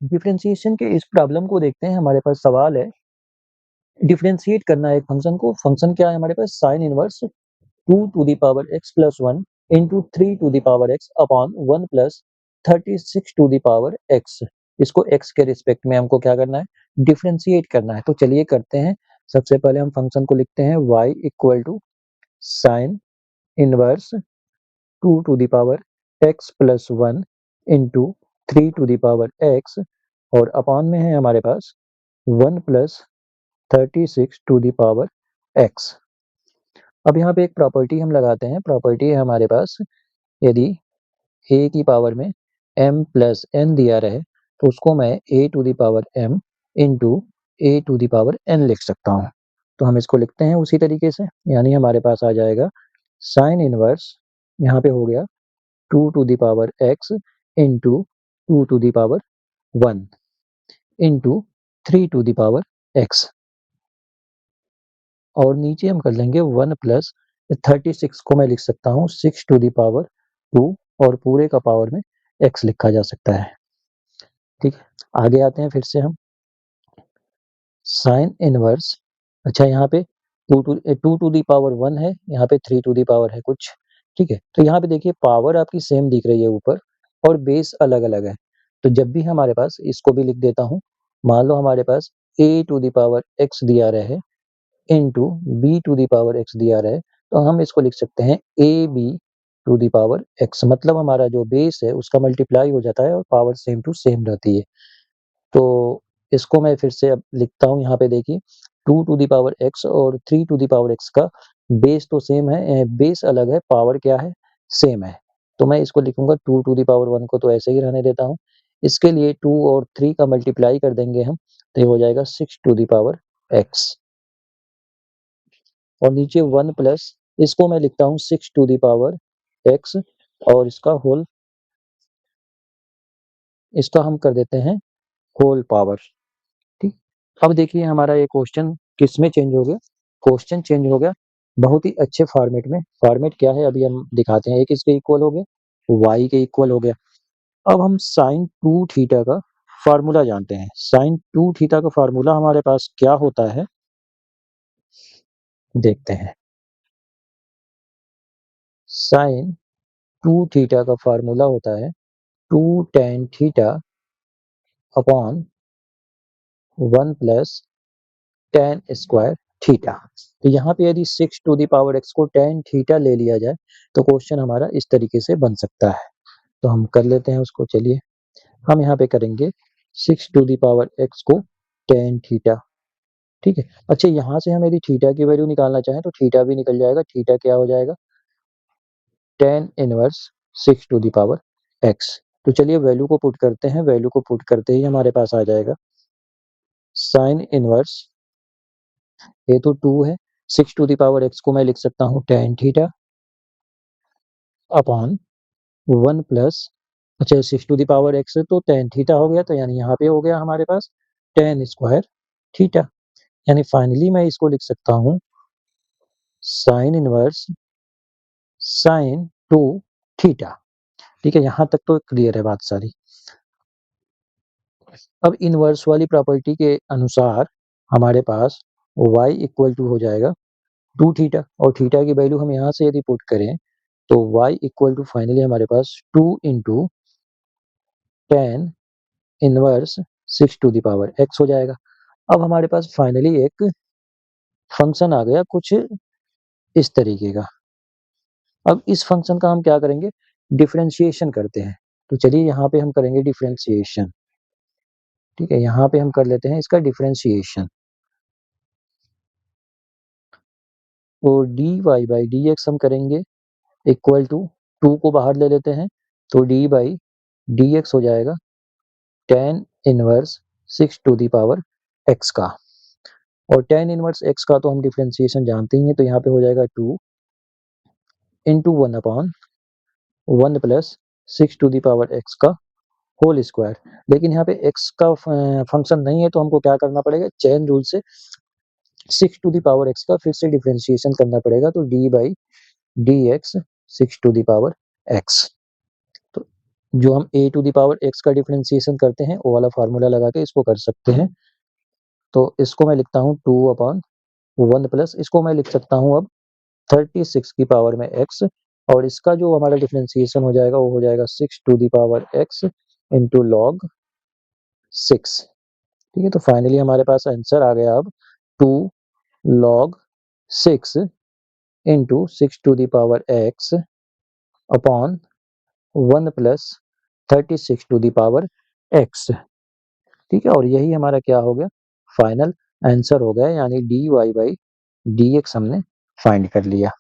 Differentiation के इस problem को देखते हैं। हमारे पास सवाल है, डिफरेंशिएट करना है एक फंक्शन को। फंक्शन क्या है हमारे पास? Sine inverse 2 to the power x plus 1 into 3 to the power x upon 1 plus 36 to the power x। इसको x के रिस्पेक्ट में हमको क्या करना है? डिफरेंशिएट करना है। तो चलिए करते हैं। सबसे पहले हम फंक्शन को लिखते हैं y equal to sine inverse 2 to the power x plus 1 into 3 to the power x और अपॉन में है हमारे पास 1 plus 36 to the power x। अब यहाँ पे एक प्रॉपर्टी हम लगाते हैं। प्रॉपर्टी है हमारे पास, यदि a की पावर में m प्लस n दिया रहे तो उसको मैं a to the power m into a to the power n लिख सकता हूँ। तो हम इसको लिखते हैं उसी तरीके से, यानी हमारे पास आ जाएगा साइन इनवर्स, यहाँ पे हो गया 2 to the power x into 2 to the power 1 into 3 to the power x और नीचे हम कर लेंगे 1 प्लस 36 को मैं लिख सकता हूँ 6 टू द पावर 2 और पूरे का पावर में x लिखा जा सकता है। ठीक है, आगे आते हैं फिर से हम। साइन इनवर्स, अच्छा यहाँ पे 2 टू द पावर 1 है, यहाँ पे 3 टू द पावर है कुछ। ठीक है, तो यहाँ पे देखिए पावर आपकी सेम दिख रही है ऊपर और बेस अलग अलग है। तो जब भी हमारे पास, इसको भी लिख देता हूँ, मान लो हमारे पास a to the power x दिया रहे into B to the power X दिया रहे, तो हम इसको लिख सकते हैं A B to the power X. मतलब हमारा जो बेस है उसका मल्टीप्लाई हो जाता है और पावर सेम टू सेम रहती है। तो इसको मैं फिर से अब लिखता हूँ। यहाँ पे देखिए 2 टू द पावर एक्स और 3 टू द पावर एक्स का बेस तो सेम है, बेस अलग है, पावर क्या है? सेम है। तो मैं इसको लिखूंगा 2 टू द पावर 1 को तो ऐसे ही रहने देता हूँ। इसके लिए 2 और 3 का मल्टीप्लाई कर देंगे हम, तो ये हो जाएगा 6 टू द पावर एक्स और नीचे 1 प्लस, इसको मैं लिखता हूँ 6 टू द पावर x और इसका होल, इसका हम कर देते हैं होल पावर। ठीक, अब देखिए हमारा ये क्वेश्चन किस में चेंज हो गया? क्वेश्चन चेंज हो गया बहुत ही अच्छे फॉर्मेट में। फॉर्मेट क्या है अभी हम दिखाते हैं। एक इसके इक्वल हो गया, y के इक्वल हो गया। अब हम साइन 2 थीटा का फार्मूला जानते हैं। साइन 2 थीटा का फार्मूला हमारे पास क्या होता है, देखते हैं। साइन 2 थीटा का फार्मूला होता है 2 tan theta upon 1 plus tan square theta. तो यहाँ पे यदि 6 टू द पावर x को tan थीटा ले लिया जाए तो क्वेश्चन हमारा इस तरीके से बन सकता है। तो हम कर लेते हैं उसको। चलिए हम यहाँ पे करेंगे 6 टू द पावर x को tan थीटा। ठीक है, अच्छा यहाँ से हम यदि थीटा की वैल्यू निकालना चाहें तो थीटा भी निकल जाएगा। थीटा क्या हो जाएगा? tan inverse 6 to the power x। तो चलिए वैल्यू को पुट करते हैं। वैल्यू को पुट करते ही हमारे पास आ जाएगा साइन इनवर्स, ये तो 2 है, 6 टू द पावर x को मैं लिख सकता हूँ tan थीटा अपॉन 1 प्लस, अच्छा 6 टू द पावर x तो tan थीटा हो गया, तो यानी यहाँ पे हो गया हमारे पास tan स्क्वायर थीटा। यानी फाइनली मैं इसको लिख सकता हूँ साइन इनवर्स साइन 2 थीटा। ठीक है, यहाँ तक तो क्लियर है बात सारी। अब इनवर्स वाली प्रॉपर्टी के अनुसार हमारे पास y इक्वल टू हो जाएगा 2 थीटा और थीटा की वैल्यू हम यहाँ से यदि पुट करें तो y इक्वल टू फाइनली हमारे पास 2 into tan inverse 6 to the power x हो जाएगा। अब हमारे पास फाइनली एक फंक्शन आ गया कुछ इस तरीके का। अब इस फंक्शन का हम क्या करेंगे? डिफरेंशिएशन करते हैं। तो चलिए यहाँ पे हम करेंगे डिफरेंशिएशन। ठीक है, यहाँ पे हम कर लेते हैं इसका डिफरेंशिएशन। और dy बाई dx हम करेंगे इक्वल टू 2 को बाहर ले लेते हैं तो d बाई dx हो जाएगा tan inverse 6 to the power x का। और tan इनवर्स x का तो हम डिफरेंशिएशन जानते ही हैं, तो यहाँ पे हो जाएगा 2 into 1 upon 1 plus 6 to the power x का होल स्क्वायर। लेकिन यहाँ पे x का फंक्शन नहीं है तो हमको क्या करना पड़ेगा? चेन रूल से 6 टू द पावर x का फिर से डिफरेंशिएशन करना पड़ेगा। तो d by dx 6 to the power x। तो जो हम a to the power x का डिफरेंशिएशन करते हैं वो वाला फार्मूला लगा के इसको कर सकते हैं। तो इसको मैं लिखता हूँ 2/1 प्लस इसको मैं लिख सकता हूँ अब 36 की पावर में x, और इसका जो हमारा डिफरेंशिएशन हो जाएगा वो हो जाएगा 6 to the power x into log 6। ठीक है, तो फाइनली हमारे पास आंसर आ गया अब 2 log 6 into 6 to the power x upon 1 plus 36 to the power x। ठीक है, और यही हमारा क्या हो गया, फाइनल आंसर हो गया, यानी dy बाई dx हमने फाइंड कर लिया।